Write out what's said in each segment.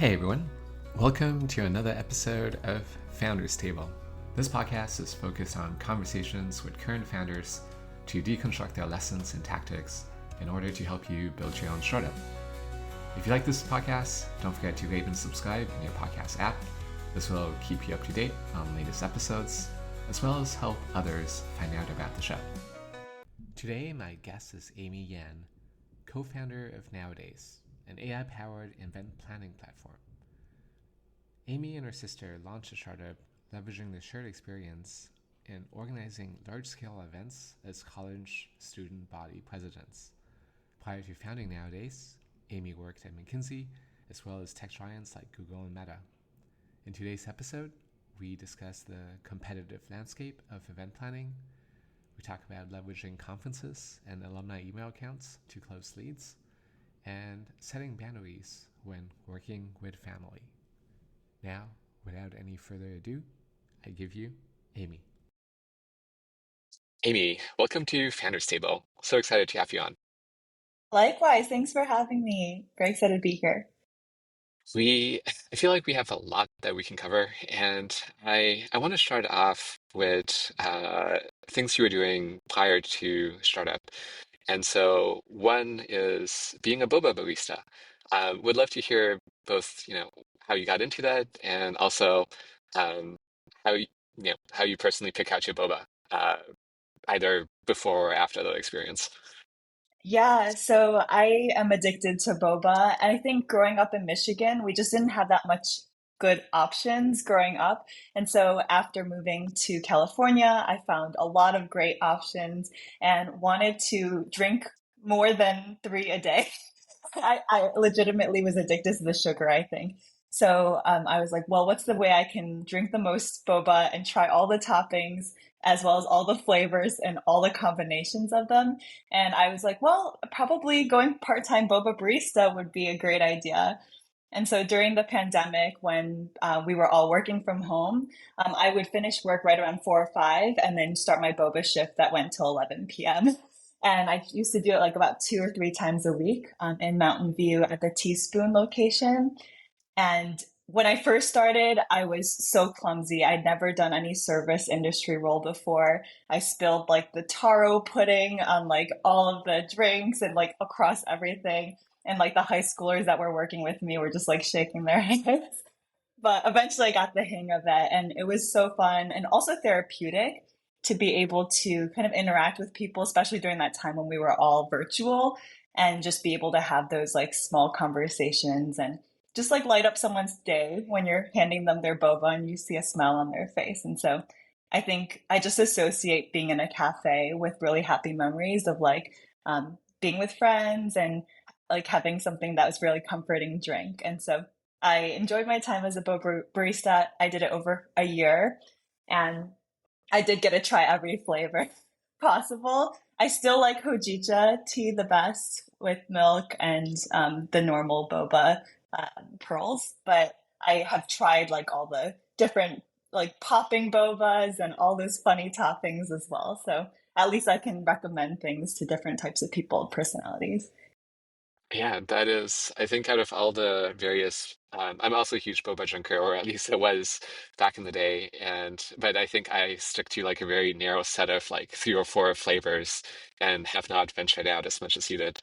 Hey everyone, welcome to another episode of Founders Table. This podcast is focused on conversations with current founders to deconstruct their lessons and tactics in order to help you build your own startup. If you like this podcast, don't forget to rate and subscribe in your podcast app. This will keep you up to date on the latest episodes, as well as help others find out about the show. Today, my guest is Amy Yan, co-founder of Nowadays, an AI-powered event planning platform. Amy and her sister launched a startup leveraging the shared experience in organizing large-scale events as college student body presidents. Prior to founding Nowadays, Amy worked at McKinsey, as well as tech giants like Google and Meta. In today's episode, we discuss the competitive landscape of event planning. We talk about leveraging conferences and alumni email accounts to close leads, and setting boundaries when working with family. Now, without any further ado, I give you Amy. Amy, welcome to Founders Table. So excited to have you on. Likewise, thanks for having me. Very excited to be here. I feel like we have a lot that we can cover, and I want to start off with things you were doing prior to startup. And so one is being a Boba Barista. Would love to hear both, how you got into that, and also um, how you personally pick out your boba, either before or after the experience. Yeah, so I am addicted to boba. And I think growing up in Michigan, we just didn't have that much good options growing up. And so after moving to California, I found a lot of great options and wanted to drink more than three a day. I legitimately was addicted to the sugar, I think. So I was like, well, what's the way I can drink the most boba and try all the toppings as well as all the flavors and all the combinations of them? And I was like, well, probably going part-time boba barista would be a great idea. And so during the pandemic, when we were all working from home, I would finish work right around 4 or 5 and then start my boba shift that went till 11 p.m. And I used to do it like about 2 or 3 times a week in Mountain View at the Teaspoon location. And when I first started, I was so clumsy. I'd never done any service industry role before. I spilled like the taro pudding on like all of the drinks and like across everything. And like the high schoolers that were working with me were just like shaking their heads. But eventually I got the hang of it, and it was so fun and also therapeutic to be able to kind of interact with people, especially during that time when we were all virtual, and just be able to have those like small conversations and just like light up someone's day when you're handing them their boba and you see a smile on their face. And so I think I just associate being in a cafe with really happy memories of like being with friends and like having something that was really comforting drink. And so I enjoyed my time as a boba barista. I did it over a year, and I did get to try every flavor possible. I still like hojicha tea the best with milk and the normal boba pearls, but I have tried like all the different like popping bobas and all those funny toppings as well. So at least I can recommend things to different types of people, personalities. Yeah, that is, I think out of all the various, I'm also a huge boba drinker, or at least I was back in the day. But I think I stick to like a very narrow set of like three or four flavors and have not ventured out as much as you did.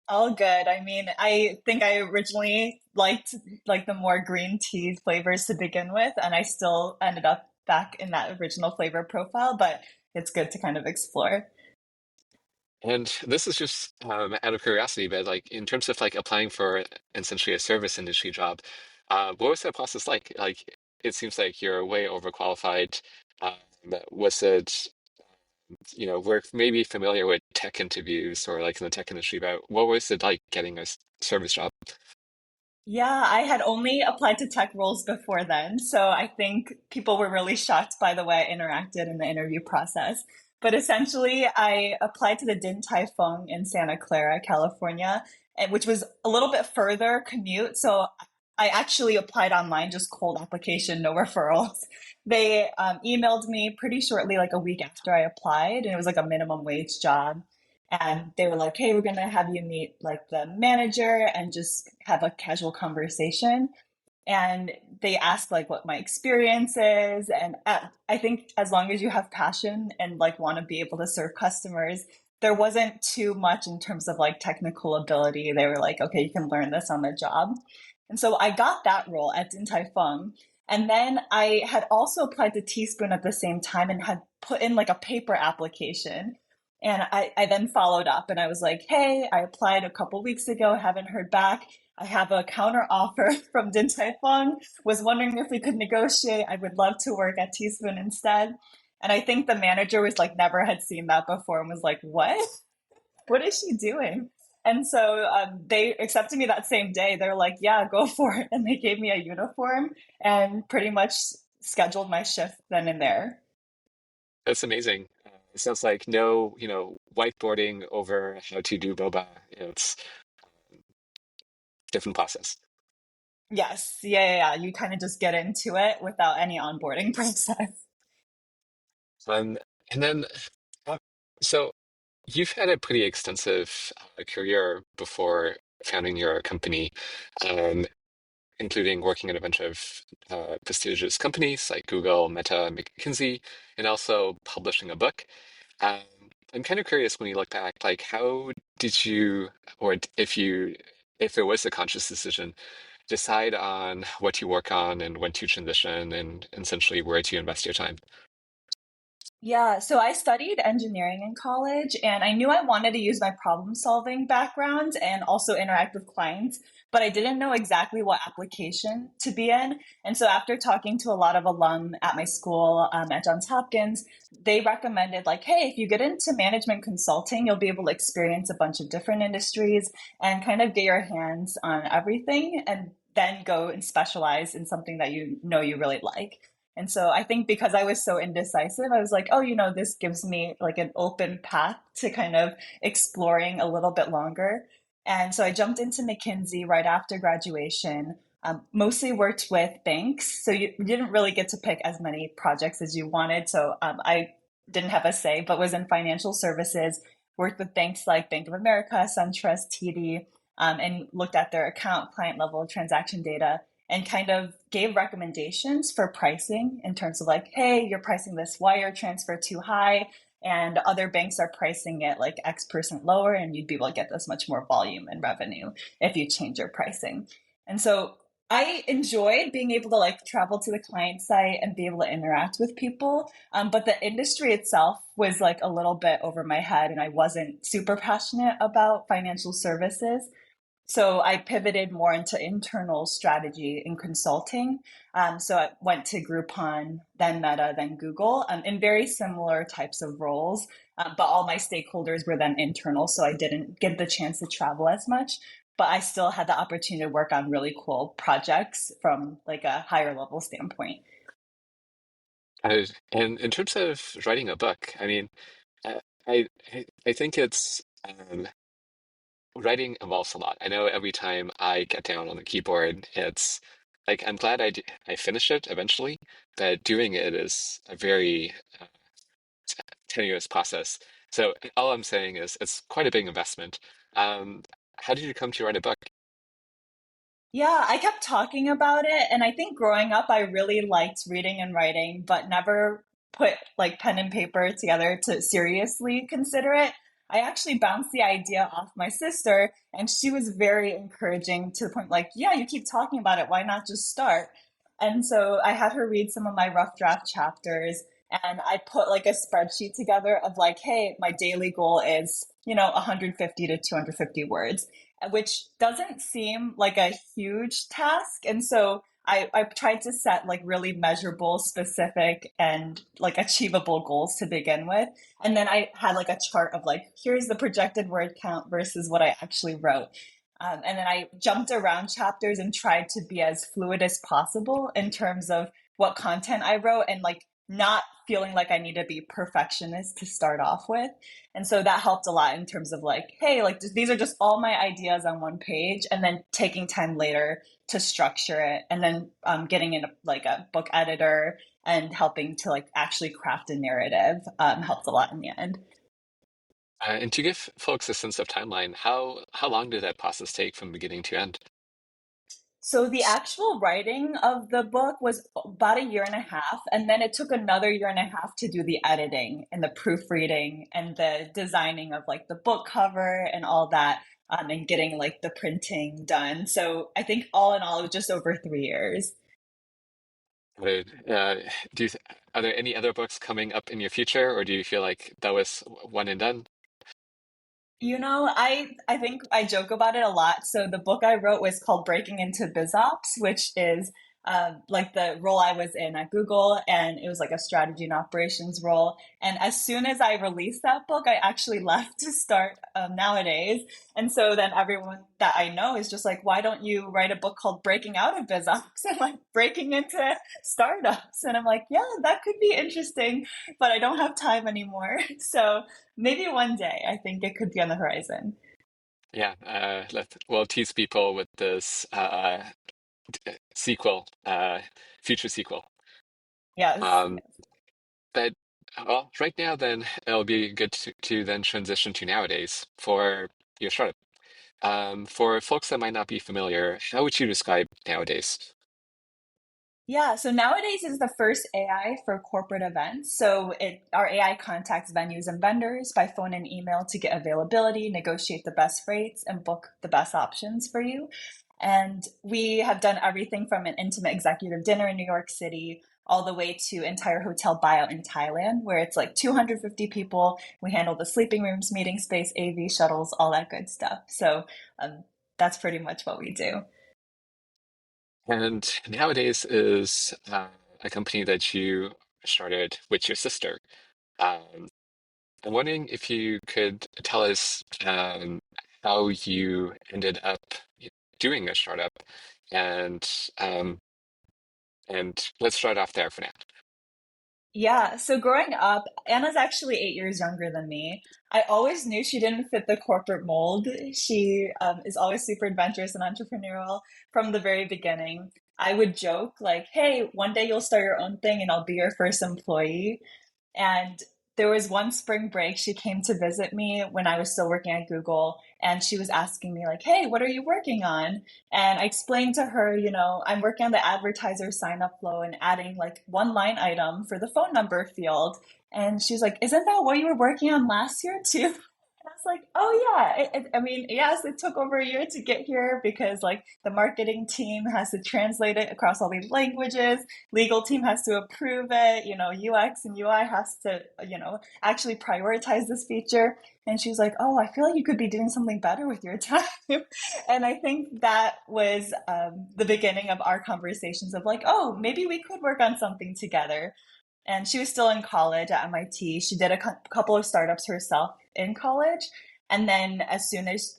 All good. I mean, I think I originally liked like the more green tea flavors to begin with, and I still ended up back in that original flavor profile, but it's good to kind of explore. And this is just out of curiosity, but like in terms of like applying for essentially a service industry job, what was that process like? Like it seems like you're way overqualified. Um, was it, we're maybe familiar with tech interviews or like in the tech industry, but what was it like getting a service job? Yeah, I had only applied to tech roles before then, so I think people were really shocked by the way I interacted in the interview process. But essentially, I applied to the Din Tai Fung in Santa Clara, California, which was a little bit further commute. So I actually applied online, just cold application, no referrals. They emailed me pretty shortly, like a week after I applied, and it was like a minimum wage job. And they were like, hey, we're going to have you meet like the manager and just have a casual conversation. And they asked like what my experience is. And I think as long as you have passion and like want to be able to serve customers, there wasn't too much in terms of like technical ability. They were like, okay, you can learn this on the job. And so I got that role at Din Tai Fung. And then I had also applied to Teaspoon at the same time and had put in like a paper application. And I then followed up and I was like, hey, I applied a couple weeks ago, haven't heard back. I have a counter offer from Din Tai Fung. Was wondering if we could negotiate. I would love to work at Teaspoon instead. And I think the manager was like, never had seen that before and was like, what? What is she doing? And so they accepted me that same day. They're like, yeah, go for it. And they gave me a uniform and pretty much scheduled my shift then and there. That's amazing. It sounds like no, whiteboarding over how to do boba. It's different process. Yes. Yeah. You kind of just get into it without any onboarding process. Um, and then, uh, so you've had a pretty extensive career before founding your company, um, including working at a bunch of prestigious companies like Google, Meta, McKinsey, and also publishing a book. Um, I'm kind of curious when you look back, like how did you, or if it was a conscious decision, decide on what to work on and when to transition and essentially where to invest your time? Yeah, so I studied engineering in college and I knew I wanted to use my problem solving background and also interact with clients, but I didn't know exactly what application to be in. And so after talking to a lot of alum at my school at Johns Hopkins, they recommended like, hey, if you get into management consulting, you'll be able to experience a bunch of different industries and kind of get your hands on everything and then go and specialize in something that you know you really like. And so I think because I was so indecisive, I was like, oh, this gives me like an open path to kind of exploring a little bit longer. And so I jumped into McKinsey right after graduation, mostly worked with banks. So you didn't really get to pick as many projects as you wanted. So I didn't have a say, but was in financial services, worked with banks like Bank of America, SunTrust, TD, and looked at their account, client level transaction data and kind of gave recommendations for pricing in terms of like, hey, you're pricing this wire transfer too high, and other banks are pricing it like X% lower, and you'd be able to get this much more volume and revenue if you change your pricing. And so I enjoyed being able to like travel to the client site and be able to interact with people. But the industry itself was like a little bit over my head, and I wasn't super passionate about financial services. So I pivoted more into internal strategy and consulting. So I went to Groupon, then Meta, then Google, in very similar types of roles. But all my stakeholders were then internal, so I didn't get the chance to travel as much. But I still had the opportunity to work on really cool projects from like a higher level standpoint. And in terms of writing a book, I mean, uh, I think it's writing involves a lot. I know every time I get down on the keyboard, it's like I'm glad I finished it eventually, but doing it is a very tenuous process. So all I'm saying is it's quite a big investment. Um, how did you come to write a book? Yeah, I kept talking about it. And I think growing up, I really liked reading and writing, but never put like pen and paper together to seriously consider it. I actually bounced the idea off my sister, and she was very encouraging to the point like, yeah, you keep talking about it. Why not just start? And so I had her read some of my rough draft chapters, and I put like a spreadsheet together of like, hey, my daily goal is, 150 to 250 words, which doesn't seem like a huge task. And so I tried to set like really measurable, specific, and like achievable goals to begin with. And then I had like a chart of like, here's the projected word count versus what I actually wrote. And then I jumped around chapters and tried to be as fluid as possible in terms of what content I wrote and like not feeling like I need to be perfectionist to start off with. And so that helped a lot in terms of like, hey, like these are just all my ideas on one page, and then taking time later to structure it, and then getting in like a book editor and helping to like actually craft a narrative helped a lot in the end. And to give folks a sense of timeline, how long did that process take from beginning to end? So the actual writing of the book was about a year and a half, and then it took another year and a half to do the editing and the proofreading and the designing of like the book cover and all that, and getting like the printing done. So I think all in all, it was just over 3 years. Would, do you, are there any other books coming up in your future, or do you feel like that was one and done? I think I joke about it a lot. So the book I wrote was called Breaking into BizOps, which is like the role I was in at Google, and it was like a strategy and operations role. And as soon as I released that book, I actually left to start Nowadays. And so then everyone that I know is just like, why don't you write a book called Breaking Out of BizOps and like breaking into startups? And I'm like, yeah, that could be interesting, but I don't have time anymore. So maybe one day, I think it could be on the horizon. Yeah, we'll tease people with this sequel, future sequel. Yes. Um, but well, right now then it'll be good to then transition to nowadays for your startup. For folks that might not be familiar, how would you describe nowadays? Yeah, so Nowadays is the first AI for corporate events. So our AI contacts venues and vendors by phone and email to get availability, negotiate the best rates, and book the best options for you. And we have done everything from an intimate executive dinner in New York City all the way to entire hotel buyout in Thailand, where it's like 250 people. We handle the sleeping rooms, meeting space, AV shuttles, all that good stuff. So that's pretty much what we do. And nowadays is a company that you started with your sister. Um, I'm wondering if you could tell us how you ended up doing a startup, and um, and let's start off there for now. Yeah, so growing up, Anna's actually 8 years younger than me. I always knew she didn't fit the corporate mold. She is always super adventurous and entrepreneurial from the very beginning. I would joke, like, hey, one day you'll start your own thing and I'll be your first employee. And there was one spring break, she came to visit me when I was still working at Google, and she was asking me, like, hey, what are you working on? And I explained to her, I'm working on the advertiser sign up flow and adding like one line item for the phone number field. And she's like, isn't that what you were working on last year too? I was like, oh yeah. I mean, yes, it took over a year to get here because like the marketing team has to translate it across all these languages, legal team has to approve it, UX and UI has to, actually prioritize this feature. And she's like, oh, I feel like you could be doing something better with your time. And I think that was the beginning of our conversations of like, oh, maybe we could work on something together. And she was still in college at MIT. She did a couple of startups herself in college. And then,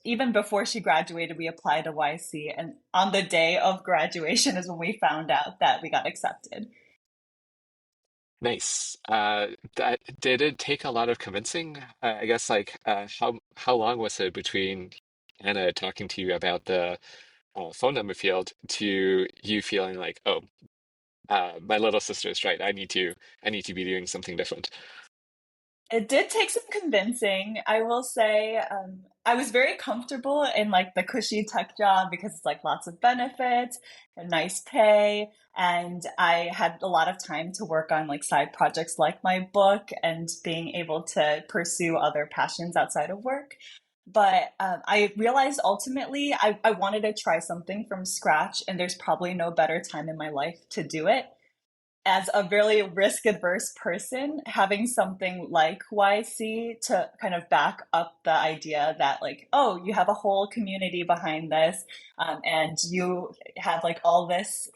even before she graduated, we applied to YC. And on the day of graduation is when we found out that we got accepted. Nice. That did it take a lot of convincing? I guess like how long was it between Anna talking to you about the phone number field to you feeling like, oh, my little sister is right. I need to be doing something different. It did take some convincing. I will say, I was very comfortable in like the cushy tech job because it's like lots of benefits, a nice pay, and I had a lot of time to work on like side projects like my book and being able to pursue other passions outside of work. But I realized ultimately I wanted to try something from scratch, and there's probably no better time in my life to do it as a really risk adverse person, having something like YC to kind of back up the idea that, like, oh, you have a whole community behind this, and you have like all this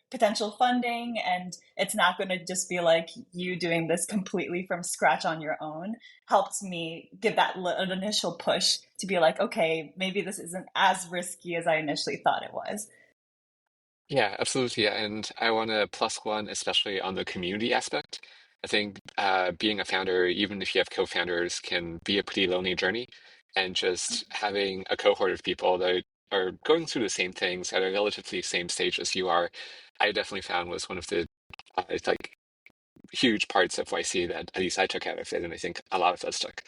potential funding, and it's not going to just be like you doing this completely from scratch on your own, helps me give that initial push to be like, okay, maybe this isn't as risky as I initially thought it was. Yeah, absolutely. And I want to plus one, especially on the community aspect. I think being a founder, even if you have co-founders, can be a pretty lonely journey. And just having a cohort of people that are going through the same things at a relatively same stage as you are, I definitely found was one of the it's like huge parts of YC that at least I took out of it, and I think a lot of us took.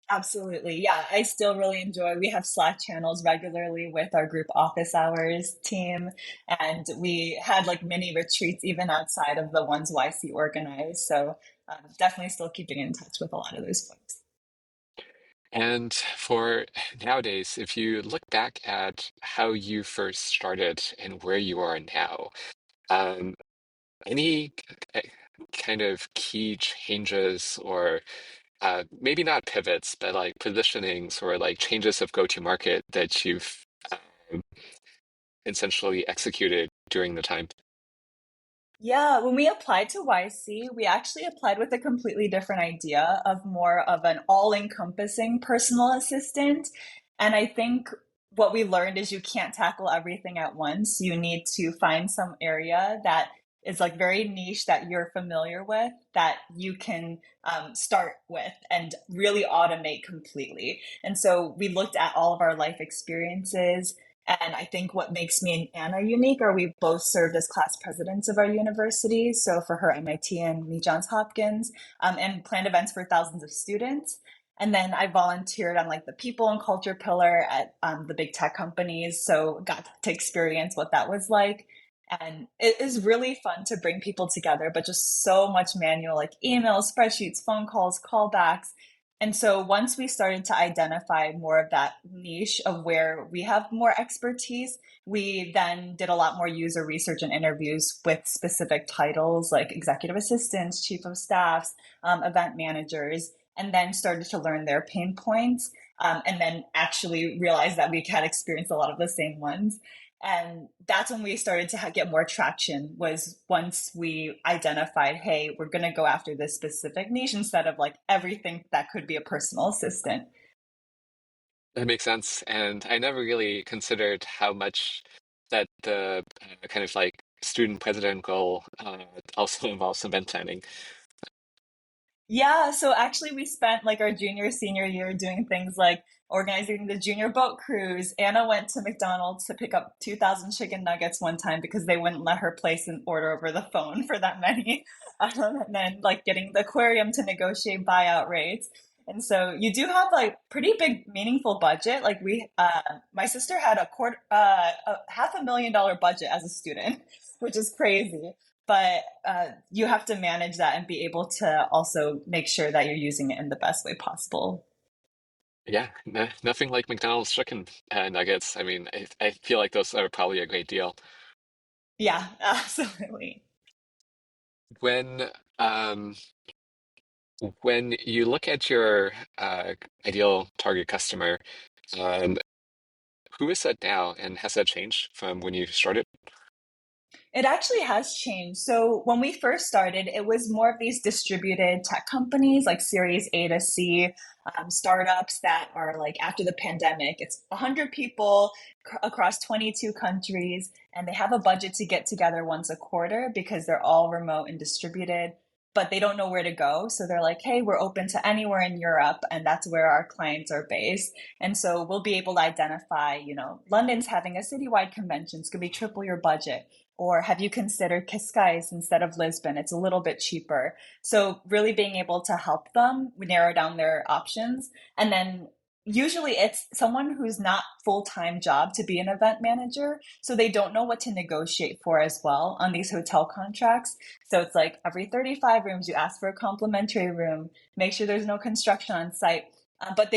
Absolutely. Yeah, I still really enjoy. We have Slack channels regularly with our group office hours team, and we had like mini retreats even outside of the ones YC organized. So definitely still keeping in touch with a lot of those folks. And for nowadays, if you look back at how you first started and where you are now, um, any kind of key changes or maybe not pivots, but like positionings or like changes of go-to-market that you've um, essentially executed during the time? Yeah, when we applied to YC, we actually applied with a completely different idea of more of an all-encompassing personal assistant. And I think what we learned is you can't tackle everything at once. You need to find some area that is like very niche that you're familiar with that you can start with and really automate completely. And so we looked at all of our life experiences, and I think what makes me and Anna unique are we both served as class presidents of our universities. So for her, MIT and me, Johns Hopkins, and planned events for thousands of students. And then I volunteered on like the people and culture pillar at the big tech companies. So got to experience what that was like. And it is really fun to bring people together, but just so much manual, like emails, spreadsheets, phone calls, callbacks. And so once we started to identify more of that niche of where we have more expertise, we then did a lot more user research and interviews with specific titles like executive assistants, chief of staffs, event managers, and then started to learn their pain points. And then actually realized that we had experienced a lot of the same ones. And that's when we started to get more traction, was once we identified, hey, we're going to go after this specific niche instead of like everything that could be a personal assistant. That makes sense. And I never really considered how much that the kind of like student president role also involves event planning. Yeah, so actually we spent like our junior senior year doing things like organizing the junior boat cruise. Anna went to McDonald's to pick up 2,000 chicken nuggets one time because they wouldn't let her place an order over the phone for that many. And then like getting the aquarium to negotiate buyout rates. And so you do have like pretty big meaningful budget. Like my sister had a $500,000 budget as a student, which is crazy, but you have to manage that and be able to also make sure that you're using it in the best way possible. Yeah, nothing like McDonald's chicken nuggets. I mean, I feel like those are probably a great deal. Yeah, absolutely. When um, when you look at your ideal target customer, um, who is that now, and has that changed from when you started? It actually has changed. So when we first started, it was more of these distributed tech companies like Series A to C, startups that are like after the pandemic. It's 100 people across 22 countries, and they have a budget to get together once a quarter because they're all remote and distributed, but they don't know where to go. So they're like, hey, we're open to anywhere in Europe, and that's where our clients are based. And so we'll be able to identify, London's having a citywide convention, it's going to be triple your budget. Or have you considered Cascais instead of Lisbon? It's a little bit cheaper. So really being able to help them narrow down their options. And then usually it's someone who's not full-time job to be an event manager. So they don't know what to negotiate for as well on these hotel contracts. So it's like every 35 rooms, you ask for a complimentary room, make sure there's no construction on site. But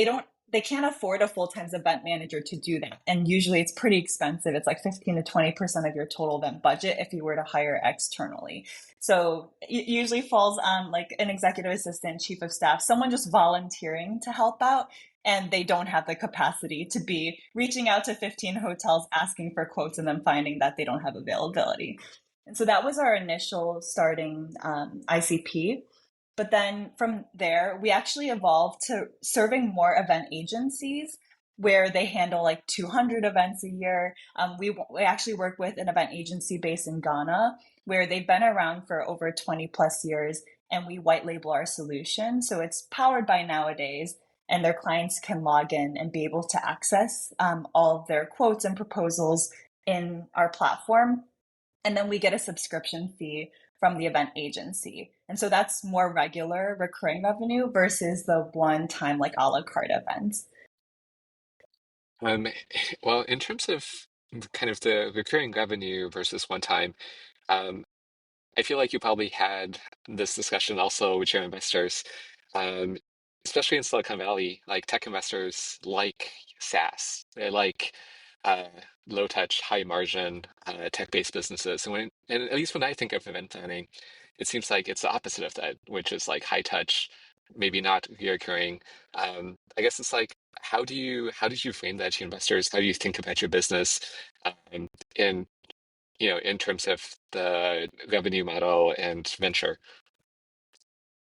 they can't afford a full-time event manager to do that. And usually it's pretty expensive. It's like 15 to 20% of your total event budget if you were to hire externally. So it usually falls on like an executive assistant, chief of staff, someone just volunteering to help out. And they don't have the capacity to be reaching out to 15 hotels asking for quotes and then finding that they don't have availability. And so that was our initial starting ICP. But then from there, we actually evolved to serving more event agencies where they handle like 200 events a year. We actually work with an event agency based in Ghana where they've been around for over 20 plus years, and we white label our solution. So it's powered by Nowadays, and their clients can log in and be able to access all of their quotes and proposals in our platform. And then we get a subscription fee from the event agency. And so that's more regular recurring revenue versus the one-time like a la carte events. Um, well, in terms of kind of the recurring revenue versus one time, um, I feel like you probably had this discussion also with your investors, um, especially in Silicon Valley. Like tech investors like SaaS. They like uh, low touch, high margin tech-based businesses. And at least when I think of event planning, it seems like it's the opposite of that, which is like high touch, maybe not reoccurring. I guess it's like, how did you frame that to investors? How do you think about your business in in terms of the revenue model and venture?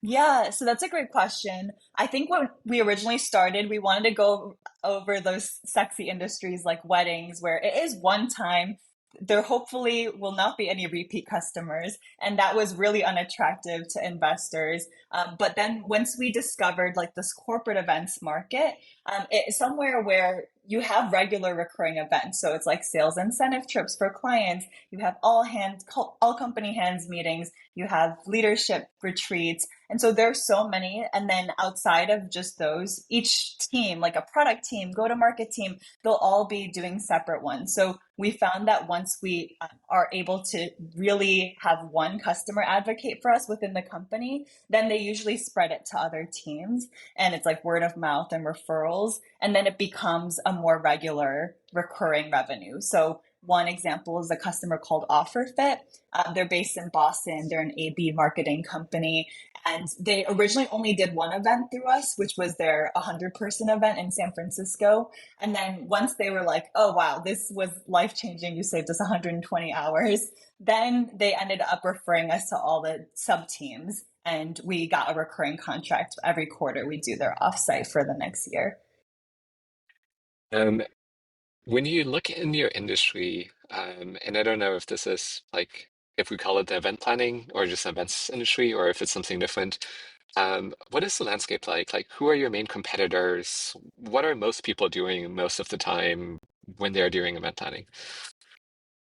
Yeah, so that's a great question. I think when we originally started, we wanted to go over those sexy industries like weddings, where it is one time. There hopefully will not be any repeat customers. And that was really unattractive to investors. But then once we discovered like this corporate events market, it's somewhere where you have regular recurring events. So it's like sales incentive trips for clients. You have all company hands meetings. You have leadership retreats. And so there's so many. And then outside of just those, each team, like a product team, go to market team, they'll all be doing separate ones. So we found that once we are able to really have one customer advocate for us within the company, then they usually spread it to other teams. And it's like word of mouth and referrals. And then it becomes a more regular recurring revenue. So one example is a customer called OfferFit. They're based in Boston. They're an AB marketing company. And they originally only did one event through us, which was their 100-person event in San Francisco. And then once they were like, oh, wow, this was life changing. You saved us 120 hours. Then they ended up referring us to all the sub teams. And we got a recurring contract every quarter. We do their offsite for the next year. Um, when you look in your industry, and I don't know if this is like if we call it the event planning or just events industry or if it's something different, what is the landscape like? Like, who are your main competitors? What are most people doing most of the time when they're doing event planning?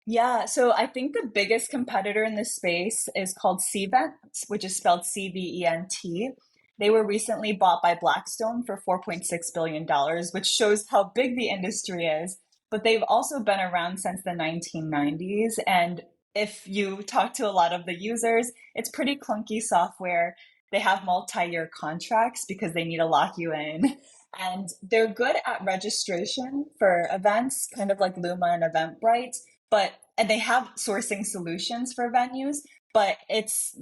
Yeah, so I think the biggest competitor in this space is called Cvent, which is spelled Cvent. They were recently bought by Blackstone for $4.6 billion, which shows how big the industry is. But they've also been around since the 1990s. And if you talk to a lot of the users, it's pretty clunky software. They have multi-year contracts because they need to lock you in. And they're good at registration for events, kind of like Luma and Eventbrite, but and they have sourcing solutions for venues, but it's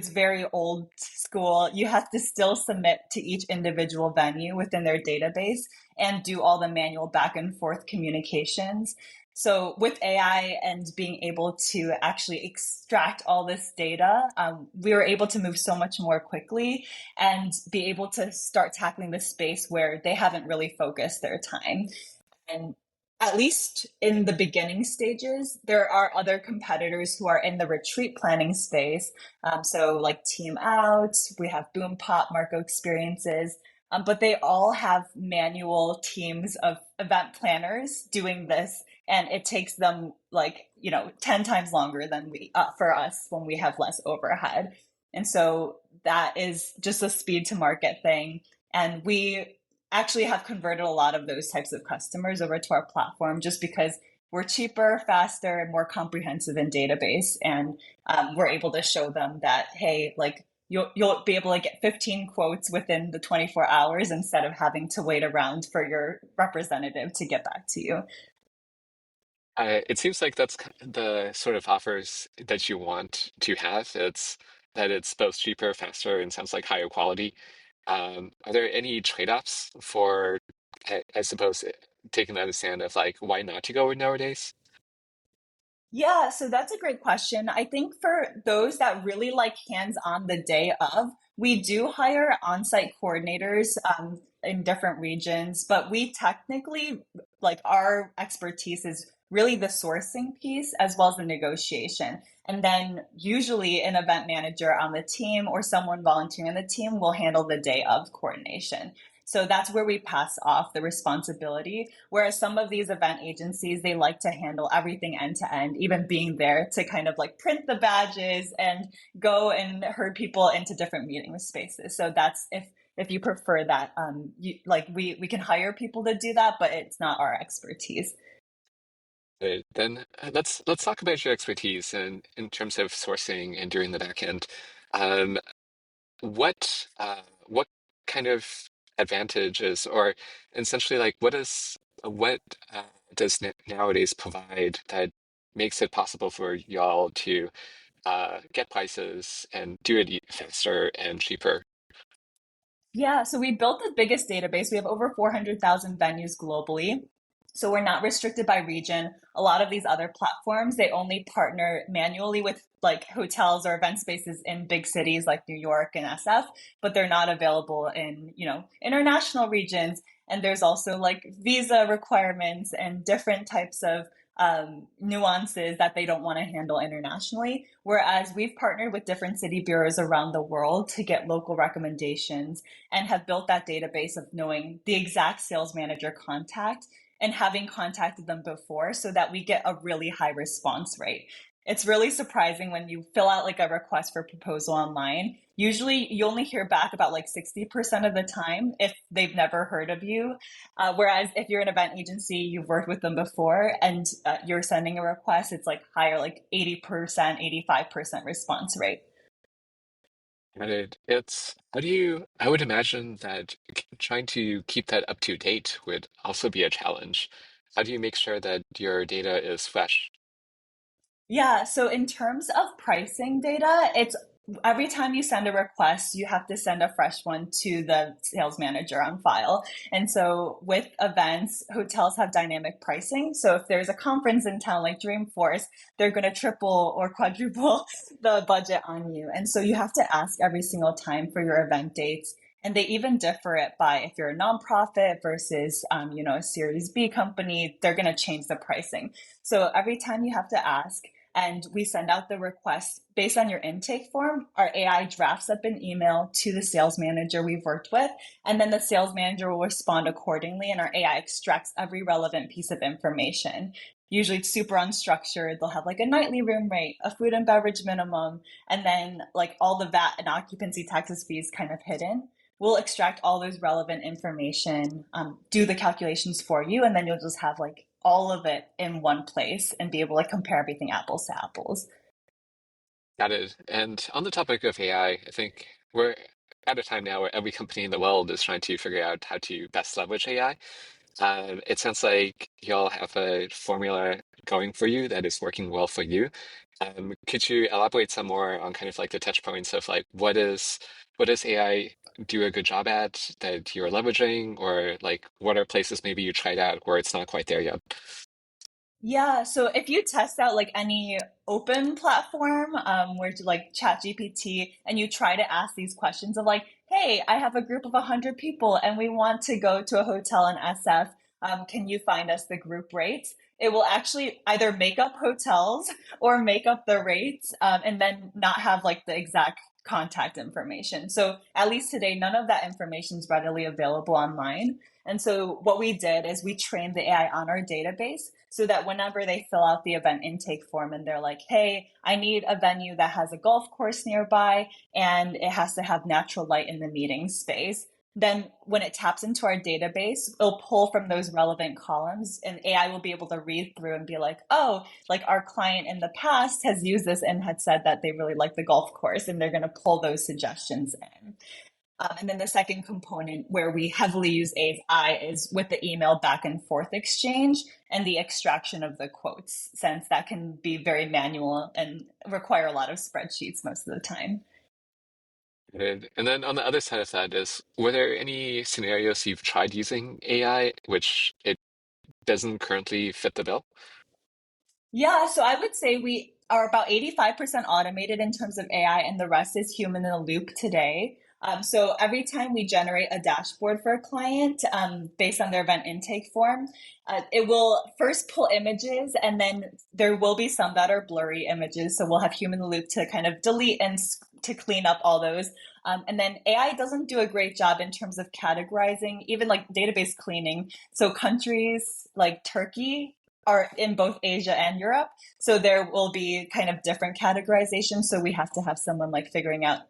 very old school. You have to still submit to each individual venue within their database and do all the manual back and forth communications. So with AI and being able to actually extract all this data, we were able to move so much more quickly and be able to start tackling the space where they haven't really focused their time. And at least in the beginning stages, there are other competitors who are in the retreat planning space. So, like Team Out, we have Boom Pop, Marco Experiences, but they all have manual teams of event planners doing this, and it takes them like 10 times longer than we for us when we have less overhead. And so that is just a speed to market thing. And we actually have converted a lot of those types of customers over to our platform just because we're cheaper, faster, and more comprehensive in database. And we're able to show them that, hey, like you'll be able to get 15 quotes within the 24 hours instead of having to wait around for your representative to get back to you. It seems like that's the sort of offers that you want to have. It's that it's both cheaper, faster, and sounds like higher quality. Are there any trade-offs for, I suppose, taking that stand of like why not to go with nowadays? Yeah, so that's a great question. I think for those that really like hands on the day of, we do hire on-site coordinators in different regions, but we technically, like our expertise is really the sourcing piece as well as the negotiation. And then usually an event manager on the team or someone volunteering on the team will handle the day of coordination. So that's where we pass off the responsibility. Whereas some of these event agencies, they like to handle everything end to end, even being there to kind of like print the badges and go and herd people into different meeting spaces. So that's if you prefer that, we can hire people to do that, but it's not our expertise. Then let's talk about your expertise and in terms of sourcing and doing the back end. Um, what kind of advantages or essentially like what does nowadays provide that makes it possible for y'all to get prices and do it faster and cheaper? Yeah, so we built the biggest database. We have over 400,000 venues globally. So we're not restricted by region. A lot of these other platforms, they only partner manually with like hotels or event spaces in big cities like New York and SF, but they're not available in, international regions. And there's also like visa requirements and different types of nuances that they don't want to handle internationally. Whereas we've partnered with different city bureaus around the world to get local recommendations and have built that database of knowing the exact sales manager contact and having contacted them before so that we get a really high response rate. It's really surprising when you fill out like a request for proposal online. Usually you only hear back about like 60% of the time if they've never heard of you. Whereas if you're an event agency, you've worked with them before and you're sending a request, it's like higher, like 80%, 85% response rate. Got it. It's how do you, I would imagine that trying to keep that up to date would also be a challenge. How do you make sure that your data is fresh? Yeah, so in terms of pricing data, it's every time you send a request, you have to send a fresh one to the sales manager on file. And so with events, hotels have dynamic pricing. So if there's a conference in town like Dreamforce, they're going to triple or quadruple the budget on you. And so you have to ask every single time for your event dates. And they even differ it by if you're a nonprofit versus, a Series B company, they're going to change the pricing. So every time you have to ask, and we send out the request based on your intake form. Our AI drafts up an email to the sales manager we've worked with, and then the sales manager will respond accordingly, and our AI extracts every relevant piece of information. Usually it's super unstructured. They'll have like a nightly room rate, a food and beverage minimum, and then like all the VAT and occupancy taxes fees kind of hidden. We'll extract all those relevant information, do the calculations for you, and then you'll just have like all of it in one place and be able to compare everything apples to apples. Got it. And on the topic of AI, I think we're at a time now where every company in the world is trying to figure out how to best leverage AI. It sounds like y'all have a formula going for you that is working well for you. Could you elaborate some more on kind of like the touch points of like what does AI do a good job at that you're leveraging, or like what are places maybe you tried out where it's not quite there yet? Yeah, so if you test out like any open platform, where to like ChatGPT, and you try to ask these questions of like, hey, I have a group of 100 people and we want to go to a hotel in SF. Can you find us the group rates? It will actually either make up hotels or make up the rates, and then not have like the exact contact information. So at least today, none of that information is readily available online. And so what we did is we trained the AI on our database so that whenever they fill out the event intake form and they're like, hey, I need a venue that has a golf course nearby and it has to have natural light in the meeting space, then when it taps into our database, it'll pull from those relevant columns and AI will be able to read through and be like, oh, like our client in the past has used this and had said that they really like the golf course and they're going to pull those suggestions in. And then the second component where we heavily use AI is with the email back and forth exchange and the extraction of the quotes, since that can be very manual and require a lot of spreadsheets most of the time. And then on the other side of that is, were there any scenarios you've tried using AI which it doesn't currently fit the bill? Yeah, so I would say we are about 85% automated in terms of AI, and the rest is human in the loop today. So every time we generate a dashboard for a client based on their event intake form, it will first pull images, and then there will be some that are blurry images. So we'll have human in the loop to kind of delete and to clean up all those. And then AI doesn't do a great job in terms of categorizing, even like database cleaning. So countries like Turkey are in both Asia and Europe. So there will be kind of different categorizations. So we have to have someone like figuring out,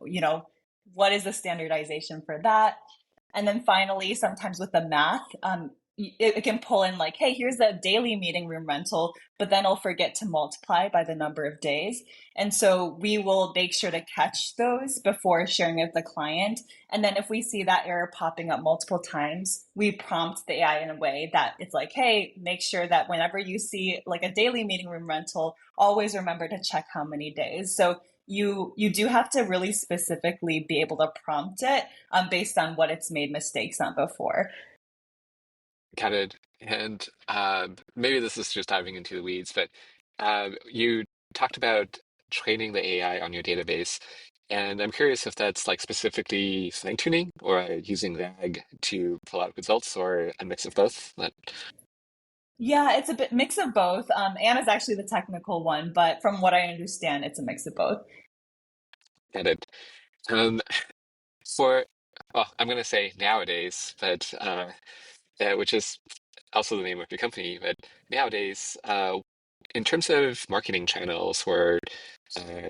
what is the standardization for that? And then finally, sometimes with the math, it can pull in like, hey, here's a daily meeting room rental, but then it'll forget to multiply by the number of days. And so we will make sure to catch those before sharing it with the client. And then if we see that error popping up multiple times, we prompt the AI in a way that it's like, hey, make sure that whenever you see like a daily meeting room rental, always remember to check how many days. So you do have to really specifically be able to prompt it based on what it's made mistakes on before. Got it. And maybe this is just diving into the weeds, but you talked about training the AI on your database. And I'm curious if that's like specifically fine tuning or using RAG to pull out results or a mix of both. Yeah, it's a bit mix of both. Anna's actually the technical one, but from what I understand, it's a mix of both. Got it. Um, for, well, I'm going to say nowadays, but which is also the name of your company, but nowadays, in terms of marketing channels or uh,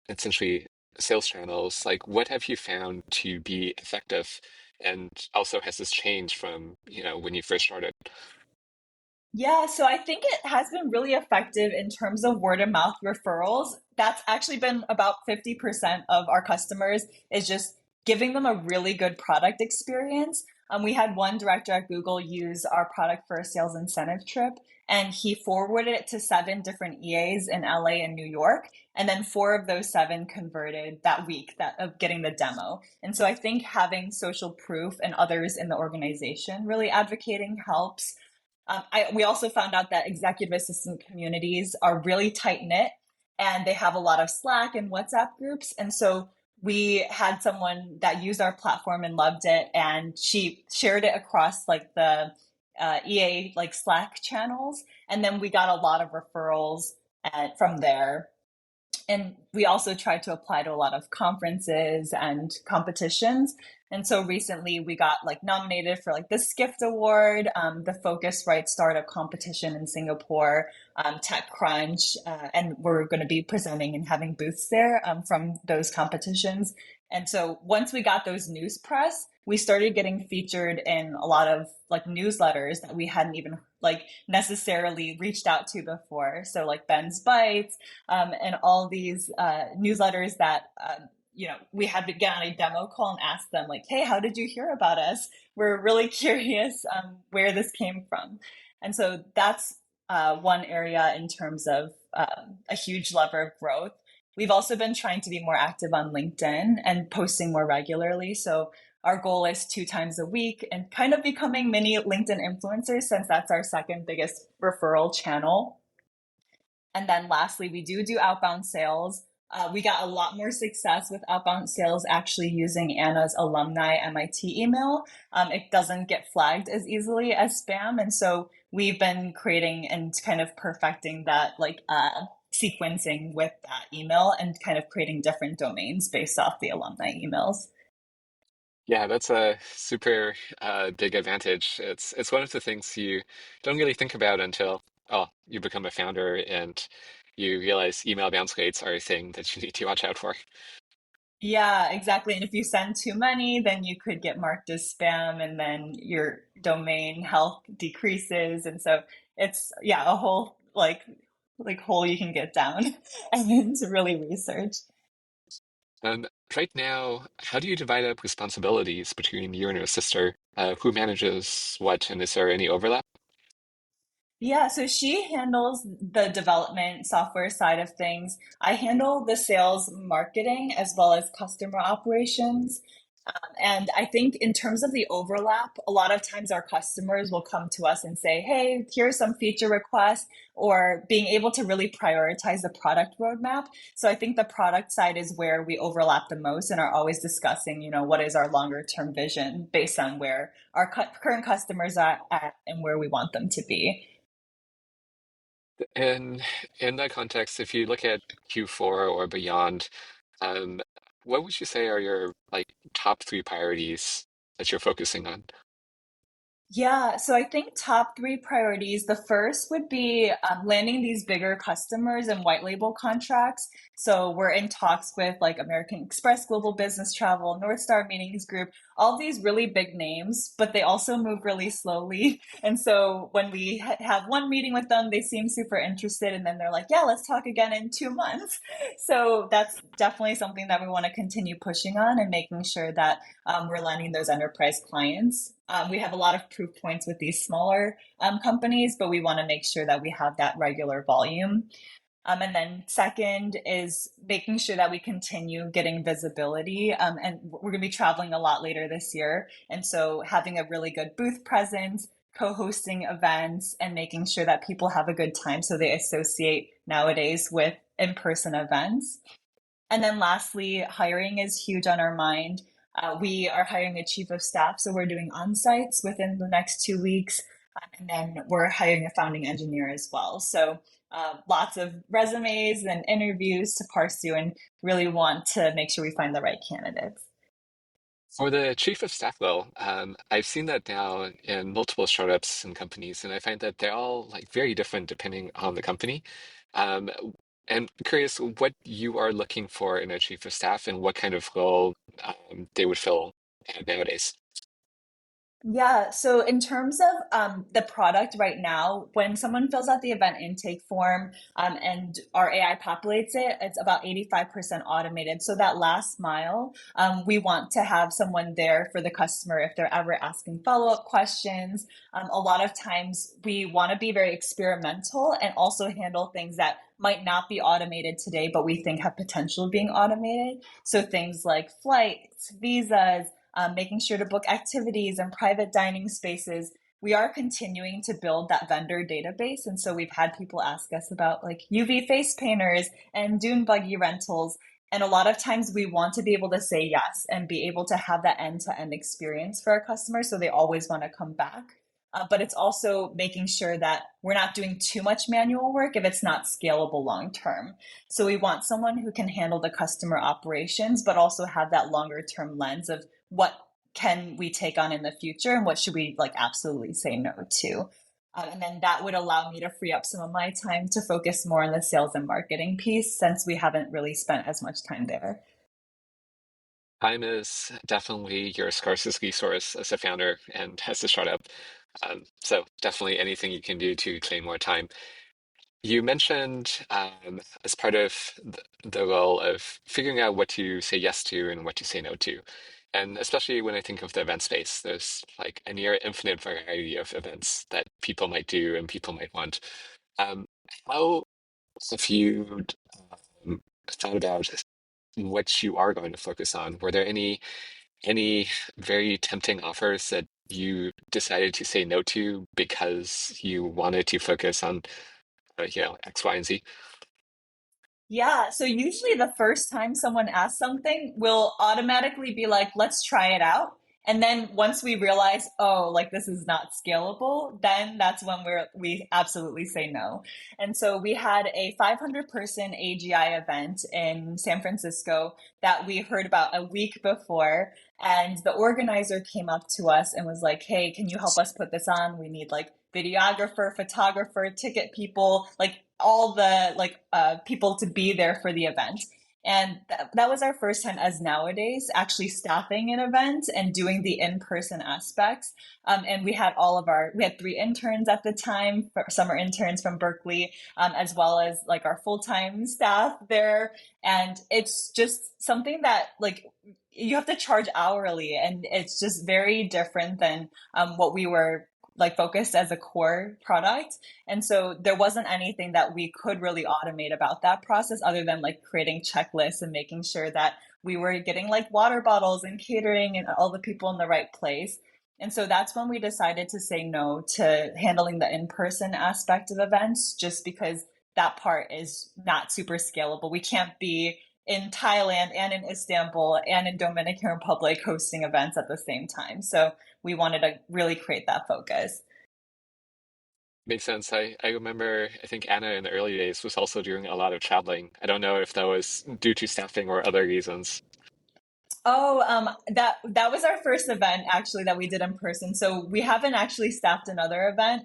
essentially sales channels, like what have you found to be effective? And also, has this changed from, when you first started? Yeah, so I think it has been really effective in terms of word of mouth referrals. That's actually been about 50% of our customers is just giving them a really good product experience. We had one director at Google use our product for a sales incentive trip, and he forwarded it to seven different EAs in LA and New York. And then four of those seven converted that week that of getting the demo. And so I think having social proof and others in the organization really advocating helps. We also found out that executive assistant communities are really tight knit and they have a lot of Slack and WhatsApp groups. And so we had someone that used our platform and loved it, and she shared it across like the EA like Slack channels. And then we got a lot of referrals from there. And we also tried to apply to a lot of conferences and competitions. And so recently we got like nominated for like the Skift Award, the Focusrite Startup Competition in Singapore, TechCrunch, and we're going to be presenting and having booths there from those competitions. And so once we got those news press, we started getting featured in a lot of like newsletters that we hadn't even like necessarily reached out to before. So like Ben's Bites, and all these newsletters that we had to get on a demo call and ask them like, hey, how did you hear about us? We're really curious where this came from. And so that's one area in terms of a huge lever of growth. We've also been trying to be more active on LinkedIn and posting more regularly. So our goal is 2 times a week and kind of becoming mini LinkedIn influencers, since that's our second biggest referral channel. And then lastly, we do outbound sales. We got a lot more success with outbound sales actually using Anna's alumni MIT email. It doesn't get flagged as easily as spam. And so we've been creating and kind of perfecting that like sequencing with that email and kind of creating different domains based off the alumni emails. Yeah, that's a super big advantage. It's one of the things you don't really think about until you become a founder and you realize email bounce rates are a thing that you need to watch out for. Yeah, exactly. And if you send too many, then you could get marked as spam and then your domain health decreases. And so it's yeah, a whole like hole you can get down and to really research. And right now, how do you divide up responsibilities between you and your sister? Who manages what, and is there any overlap? Yeah, so she handles the development software side of things. I handle the sales marketing as well as customer operations. And I think in terms of the overlap, a lot of times our customers will come to us and say, hey, here's some feature requests, or being able to really prioritize the product roadmap. So I think the product side is where we overlap the most and are always discussing, what is our longer term vision based on where our current customers are at and where we want them to be. And in that context, if you look at Q4 or beyond, um, what would you say are your like top three priorities that you're focusing on? Yeah, so I think top three priorities. The first would be landing these bigger customers and white label contracts. So we're in talks with like American Express Global Business Travel, North Star Meetings Group, all these really big names, but they also move really slowly. And so when we have one meeting with them, they seem super interested, and then they're like, "Yeah, let's talk again in 2 months." So that's definitely something that we want to continue pushing on and making sure that we're landing those enterprise clients. We have a lot of proof points with these smaller companies, but we want to make sure that we have that regular volume. And then second is making sure that we continue getting visibility. And we're going to be traveling a lot later this year. And so having a really good booth presence, co-hosting events, and making sure that people have a good time so they associate nowadays with in-person events. And then lastly, hiring is huge on our mind. We are hiring a chief of staff, so we're doing on-sites within the next 2 weeks. And then we're hiring a founding engineer as well. So lots of resumes and interviews to parse through and really want to make sure we find the right candidates. For the chief of staff role, I've seen that now in multiple startups and companies, and I find that they're all like very different depending on the company. Um, and curious what you are looking for in a chief of staff and what kind of role they would fill nowadays. Yeah, so in terms of the product right now, when someone fills out the event intake form and our AI populates it, it's about 85% automated. So that last mile, we want to have someone there for the customer if they're ever asking follow-up questions. A lot of times we want to be very experimental and also handle things that might not be automated today, but we think have potential of being automated. So things like flights, visas, making sure to book activities and private dining spaces. We are continuing to build that vendor database. And so we've had people ask us about like UV face painters and dune buggy rentals. And a lot of times we want to be able to say yes and be able to have that end to end experience for our customers. So they always want to come back. But it's also making sure that we're not doing too much manual work if it's not scalable long term. So we want someone who can handle the customer operations, but also have that longer term lens of what can we take on in the future and what should we like absolutely say no to. And then that would allow me to free up some of my time to focus more on the sales and marketing piece since we haven't really spent as much time there. Time is definitely your scarcest resource as a founder and as a startup. So definitely anything you can do to claim more time. You mentioned as part of the role of figuring out what to say yes to and what to say no to. And especially when I think of the event space, there's like a near infinite variety of events that people might do and people might want. Um, how have you thought about what you are going to focus on? Were there any very tempting offers that you decided to say no to because you wanted to focus on X, Y, and Z? Yeah, so usually the first time someone asks something, we'll automatically be like, let's try it out. And then once we realize, oh, like this is not scalable, then that's when we absolutely say no. And so we had a 500-person AGI event in San Francisco that we heard about a week before. And the organizer came up to us and was like, hey, can you help us put this on? We need like videographer, photographer, ticket people, like all the people to be there for the event. And that was our first time as nowadays actually staffing an event and doing the in-person aspects. And we had 3 interns at the time, summer interns from Berkeley, as well as like our full-time staff there. And it's just something that like you have to charge hourly, and it's just very different than what we were like focused as a core product. And so there wasn't anything that we could really automate about that process other than like creating checklists and making sure that we were getting like water bottles and catering and all the people in the right place. And so that's when we decided to say no to handling the in-person aspect of events, just because that part is not super scalable. We can't be in Thailand and in Istanbul and in Dominican Republic hosting events at the same time. So we wanted to really create that focus. Makes sense. I remember, I think Anna in the early days was also doing a lot of traveling. I don't know if that was due to staffing or other reasons. Oh, that was our first event actually that we did in person. So we haven't actually staffed another event,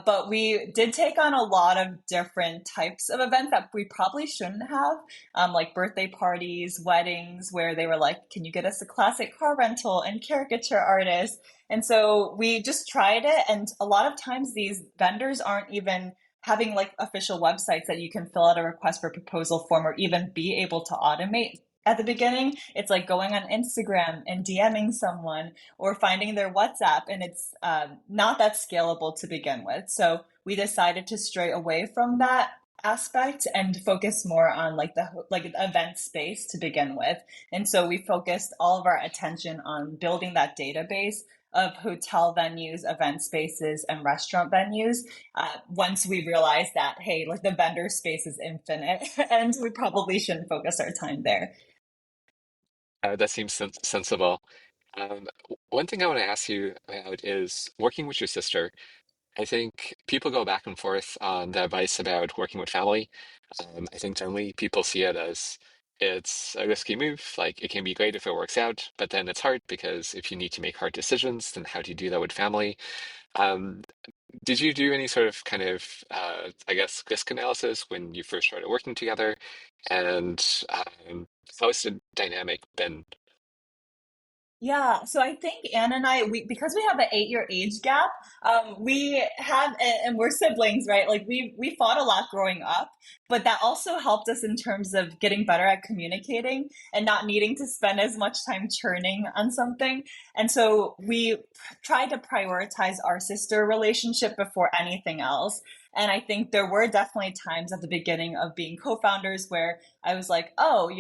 but we did take on a lot of different types of events that we probably shouldn't have, like birthday parties, weddings, where they were like, "Can you get us a classic car rental and caricature artists?" And so we just tried it, and a lot of times these vendors aren't even having like official websites that you can fill out a request for proposal form or even be able to automate at the beginning. It's like going on Instagram and DMing someone or finding their WhatsApp, and it's not that scalable to begin with. So we decided to stray away from that aspect and focus more on like the event space to begin with. And so we focused all of our attention on building that database of hotel venues, event spaces, and restaurant venues. Once we realized that, hey, like the vendor space is infinite, and we probably shouldn't focus our time there. That seems sensible. One thing I want to ask you about is working with your sister. I think people go back and forth on the advice about working with family. I think generally people see it as it's a risky move. Like it can be great if it works out, but then it's hard because if you need to make hard decisions, then how do you do that with family? Um, did you do any sort of kind of, I guess, risk analysis when you first started working together? And how has the dynamic been? Yeah, so I think Anne and I, we because we have an 8-year age gap, we have, and we're siblings, right? Like we fought a lot growing up, but that also helped us in terms of getting better at communicating and not needing to spend as much time churning on something. And so we tried to prioritize our sister relationship before anything else. And I think there were definitely times at the beginning of being co-founders where I was like, oh,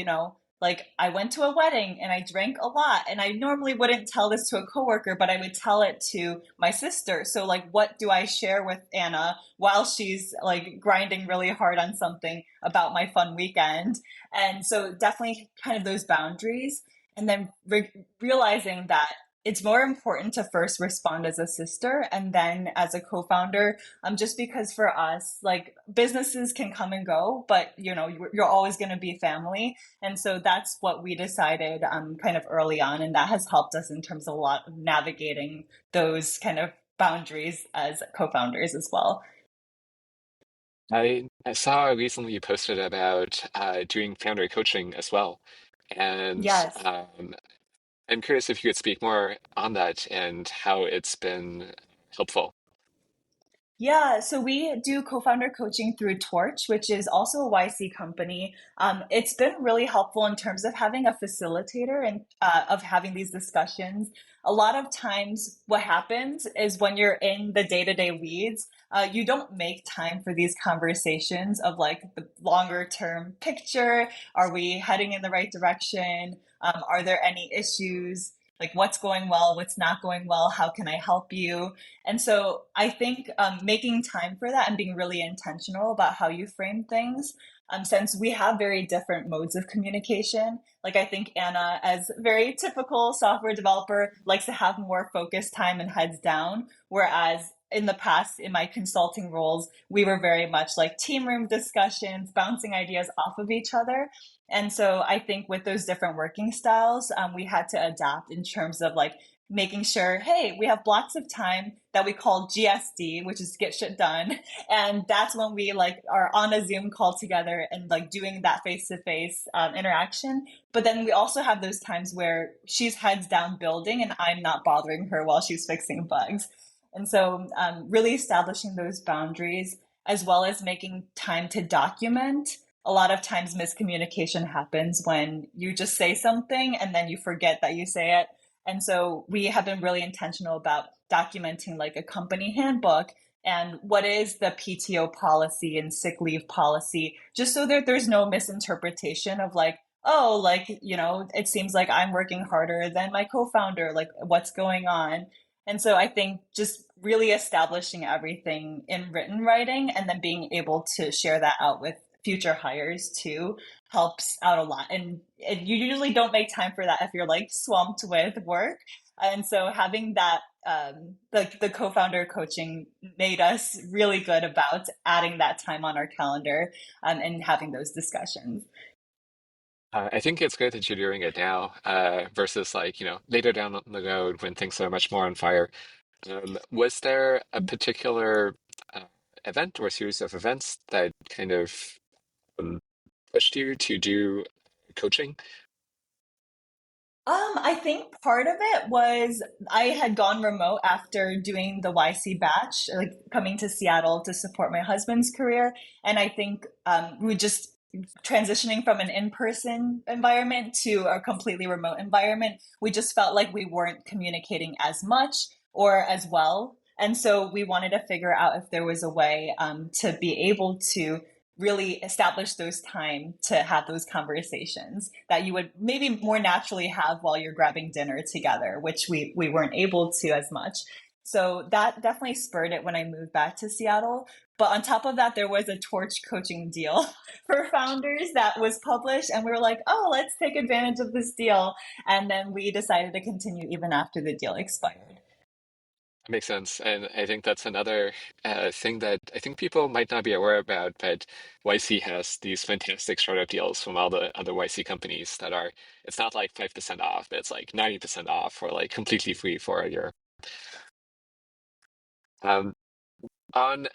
like I went to a wedding and I drank a lot, and I normally wouldn't tell this to a coworker, but I would tell it to my sister. So like what do I share with Anna while she's like grinding really hard on something about my fun weekend? And so definitely kind of those boundaries, and then realizing that it's more important to first respond as a sister and then as a co-founder, just because for us like businesses can come and go, but you're always going to be family. And so that's what we decided kind of early on. And that has helped us in terms of a lot of navigating those kind of boundaries as co founders as well. I saw recently you posted about doing founder coaching as well. And Yes. I'm curious if you could speak more on that and how it's been helpful. Yeah, so we do co-founder coaching through Torch, which is also a YC company. It's been really helpful in terms of having a facilitator and of having these discussions. A lot of times, what happens is when you're in the day-to-day weeds, you don't make time for these conversations of like the longer term picture. Are we heading in the right direction? Are there any issues? Like what's going well, what's not going well? How can I help you? And so I think making time for that and being really intentional about how you frame things, since we have very different modes of communication. Like I think Anna, as very typical software developer, likes to have more focused time and heads down, whereas in the past, in my consulting roles, we were very much like team room discussions, bouncing ideas off of each other. And so I think with those different working styles, we had to adapt in terms of like making sure, hey, we have blocks of time that we call GSD, which is get shit done. And that's when we like are on a Zoom call together and like doing that face-to-face interaction. But then we also have those times where she's heads down building and I'm not bothering her while she's fixing bugs. And so really establishing those boundaries as well as making time to document. A lot of times miscommunication happens when you just say something and then you forget that you say it, And so we have been really intentional about documenting like a company handbook and what is the PTO policy and sick leave policy, just so that there's no misinterpretation of like, oh, like, it seems like I'm working harder than my co-founder, like what's going on. And so I think just really establishing everything in written writing and then being able to share that out with future hires too helps out a lot. And you usually don't make time for that if you're like swamped with work. And so having that, the co-founder coaching made us really good about adding that time on our calendar, and having those discussions. I think it's great that you're doing it now, versus like, later down the road when things are much more on fire. Was there a particular uh, event or series of events that kind of um, pushed you to do coaching? I think part of it was I had gone remote after doing the YC batch, like coming to Seattle to support my husband's career. And I think we just transitioning from an in-person environment to a completely remote environment, we just felt like we weren't communicating as much or as well. And so we wanted to figure out if there was a way to be able to really establish those time to have those conversations that you would maybe more naturally have while you're grabbing dinner together, which we weren't able to as much. So that definitely spurred it when I moved back to Seattle. But on top of that, there was a torch coaching deal for founders that was published. And we were like, oh, let's take advantage of this deal. And then we decided to continue even after the deal expired. Makes sense. And I think that's another thing that I think people might not be aware about, but YC has these fantastic startup deals from all the other YC companies that are, it's not like 5% off, but it's like 90% off or like completely free for a year. Um, on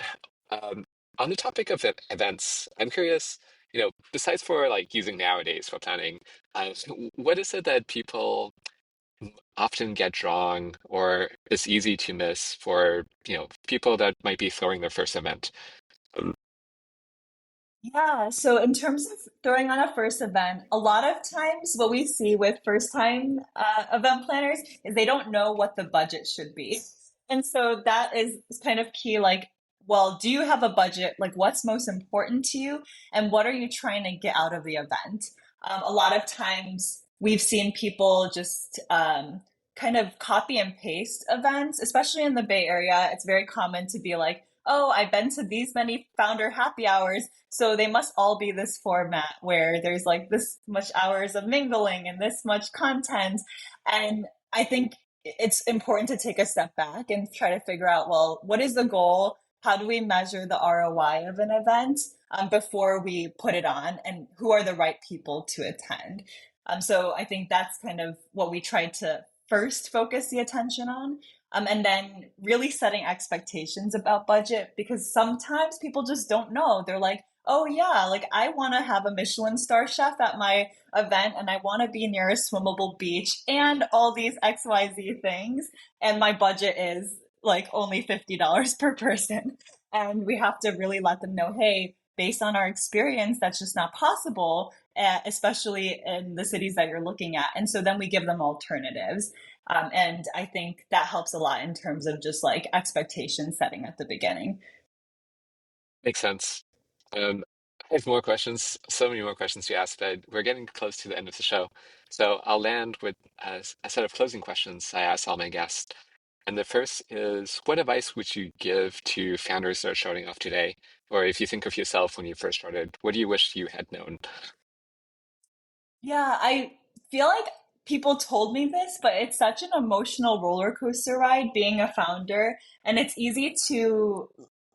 um, on the topic of events, I'm curious, besides for like using nowadays for planning, what is it that people often get wrong or is easy to miss for, people that might be throwing their first event? Um, Yeah, so in terms of throwing on a first event, a lot of times what we see with first time event planners is they don't know what the budget should be. And so that is kind of key. Like, well, do you have a budget? Like, what's most important to you? And what are you trying to get out of the event? A lot of times we've seen people just kind of copy and paste events, especially in the Bay Area. It's very common to be like, oh, I've been to these many founder happy hours, so they must all be this format where there's like this much hours of mingling and this much content. And I think it's important to take a step back and try to figure out, well, what is the goal? How do we measure the ROI of an event before we put it on? And who are the right people to attend? So I think that's kind of what we tried to first focus the attention on. And then really setting expectations about budget, because sometimes people just don't know. They're like, oh, yeah, like I want to have a Michelin star chef at my event and I want to be near a swimmable beach and all these XYZ things. And my budget is like only $50 per person. And we have to really let them know, hey, based on our experience, that's just not possible, especially in the cities that you're looking at. And so then we give them alternatives. And I think that helps a lot in terms of just like expectation setting at the beginning. Makes sense. I have more questions, so many more questions to ask, but we're getting close to the end of the show. So I'll land with a set of closing questions I ask all my guests. And the first is, what advice would you give to founders that are starting off today? Or if you think of yourself when you first started, what do you wish you had known? Yeah, I feel like people told me this, but it's such an emotional roller coaster ride being a founder. And it's easy to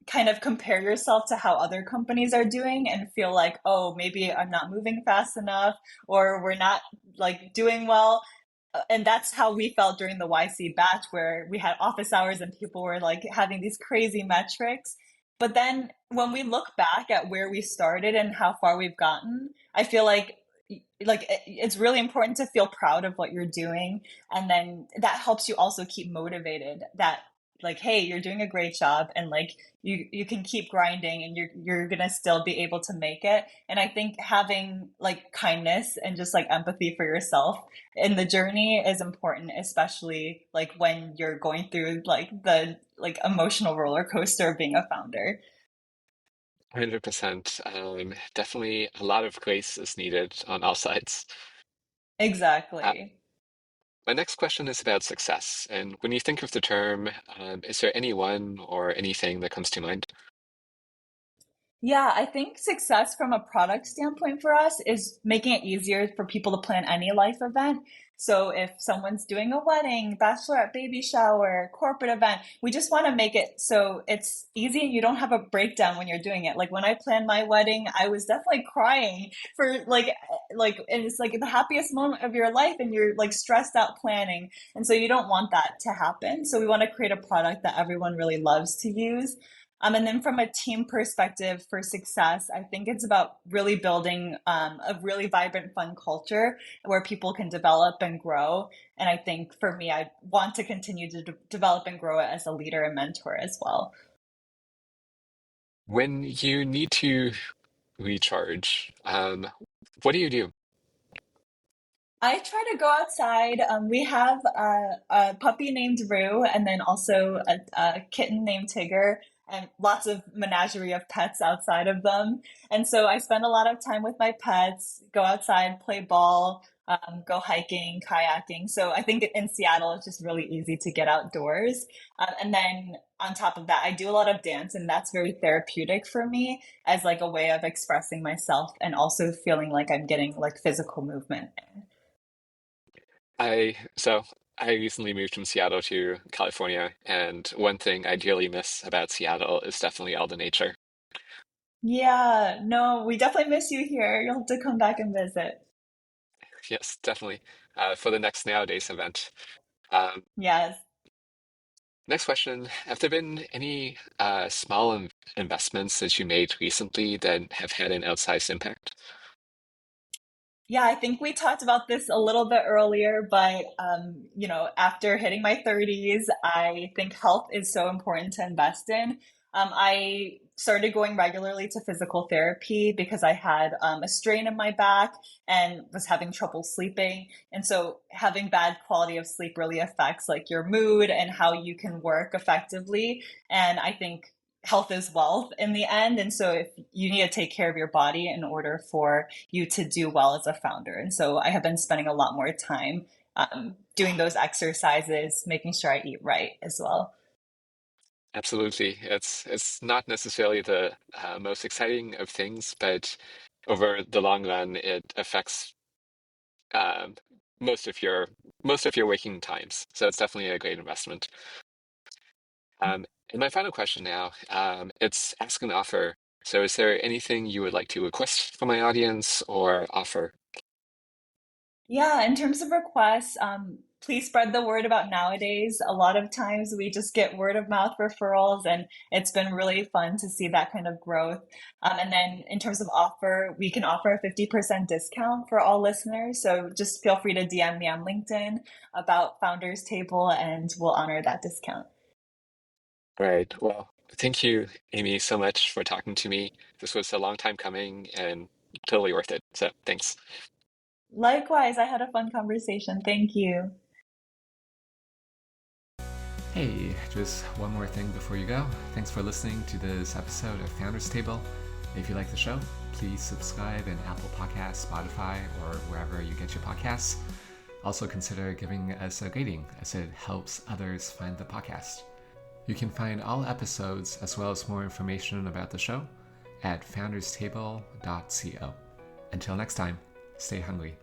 kind of compare yourself to how other companies are doing and feel like, oh, maybe I'm not moving fast enough or we're not like doing well. And that's how we felt during the YC batch, where we had office hours and people were like having these crazy metrics. But then when we look back at where we started and how far we've gotten, I feel like it's really important to feel proud of what you're doing, and then that helps you also keep motivated, that like, hey, you're doing a great job, and like you can keep grinding, and you're gonna still be able to make it. And I think having like kindness and just like empathy for yourself in the journey is important, especially like when you're going through like the like emotional roller coaster of being a founder. 100%. Definitely a lot of grace is needed on all sides. Uh, Exactly. my next question is about success. And when you think of the term, is there anyone or anything that comes to mind? Yeah, I think success from a product standpoint for us is making it easier for people to plan any life event. So if someone's doing a wedding, bachelorette, baby shower, corporate event, we just want to make it so it's easy and you don't have a breakdown when you're doing it. Like when I planned my wedding, I was definitely crying for and it's like the happiest moment of your life and you're like stressed out planning. And so you don't want that to happen. So we want to create a product that everyone really loves to use. And then from a team perspective for success, I think it's about really building a really vibrant, fun culture where people can develop and grow. And I think for me, I want to continue to develop and grow it as a leader and mentor as well. When you need to recharge, what do you do? I try to go outside. We have a puppy named Rue, and then also a kitten named Tigger, and lots of menagerie of pets outside of them. And so I spend a lot of time with my pets, go outside, play ball, go hiking, kayaking. So I think in Seattle, it's just really easy to get outdoors. And then on top of that, I do a lot of dance, and that's very therapeutic for me as like a way of expressing myself and also feeling like I'm getting like physical movement. So I recently moved from Seattle to California, and one thing I dearly miss about Seattle is definitely all the nature. Yeah, no, we definitely miss you here. You'll have to come back and visit. Yes, definitely. For the next Nowadays event. Um, Yes. next question, have there been any small investments that you made recently that have had an outsized impact? Yeah, I think we talked about this a little bit earlier, but after hitting my 30s, I think health is so important to invest in. I started going regularly to physical therapy because I had a strain in my back and was having trouble sleeping. And so having bad quality of sleep really affects like your mood and how you can work effectively. And I think health is wealth in the end. And so if you need to take care of your body in order for you to do well as a founder. And so I have been spending a lot more time doing those exercises, making sure I eat right as well. Absolutely. It's not necessarily the most exciting of things, but over the long run, it affects um, most of your waking times. So it's definitely a great investment. And my final question now, it's ask and offer. So is there anything you would like to request from my audience or offer? Yeah, in terms of requests, please spread the word about Nowadays. A lot of times we just get word of mouth referrals, and it's been really fun to see that kind of growth. And then in terms of offer, we can offer a 50% discount for all listeners. So just feel free to DM me on LinkedIn about Founders Table, and we'll honor that discount. Right. Well, thank you, Amy, so much for talking to me. This was a long time coming and totally worth it. So thanks. Likewise, I had a fun conversation. Thank you. Hey, just one more thing before you go. Thanks for listening to this episode of Founders Table. If you like the show, please subscribe in Apple Podcasts, Spotify, or wherever you get your podcasts. Also consider giving us a rating as it helps others find the podcast. You can find all episodes as well as more information about the show at founderstable.co. Until next time, stay hungry.